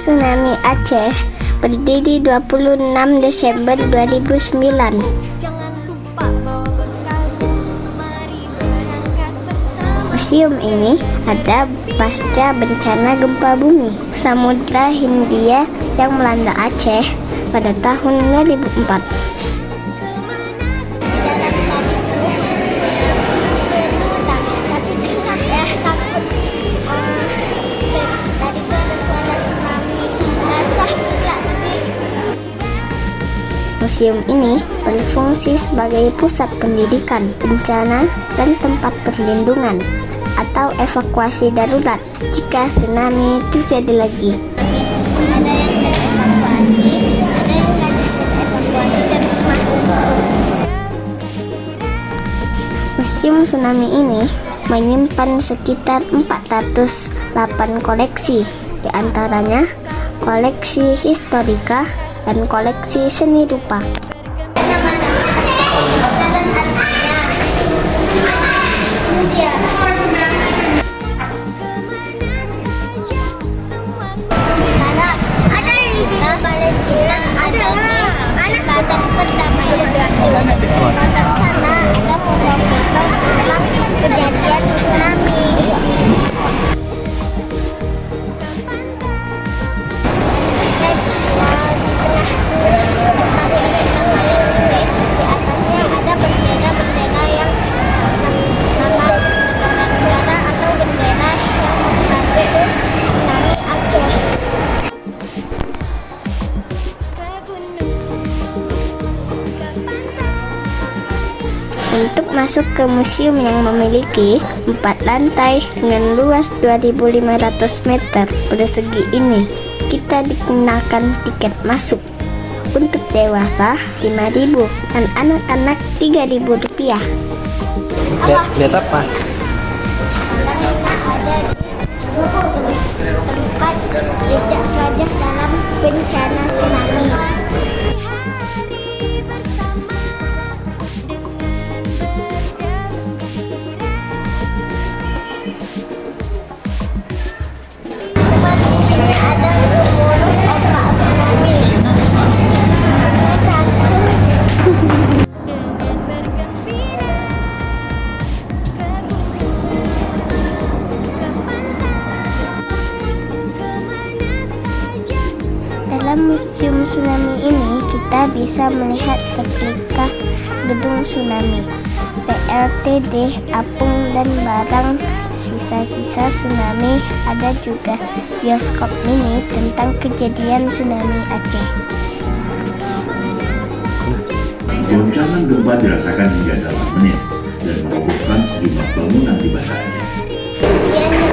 Tsunami Aceh berdiri 26 Desember 2009. Museum ini ada pasca bencana gempa bumi Samudra Hindia yang melanda Aceh pada tahun 2004. Museum ini berfungsi sebagai pusat pendidikan, bencana, dan tempat perlindungan atau evakuasi darurat jika tsunami terjadi lagi. Ada yang terevakuasi, ada yang tidak terevakuasi dan rumah runtuh. Museum tsunami ini menyimpan sekitar 408 koleksi, di antaranya koleksi historika dan koleksi seni rupa. Untuk masuk ke museum yang memiliki 4 lantai dengan luas 2.500 meter persegi ini, kita dikenakan tiket masuk. Untuk dewasa 5.000 dan anak-anak 3.000 rupiah. Lihat apa? Ada tempat jejak gajah dalam bencana tsunami. Dalam museum tsunami ini kita bisa melihat replika gedung tsunami, PRTD apung dan barang sisa-sisa tsunami. Ada juga bioskop mini tentang kejadian tsunami Aceh. Goncangan gempa dirasakan hingga 8 menit dan merobohkan sejumlah bangunan di Banda Aceh.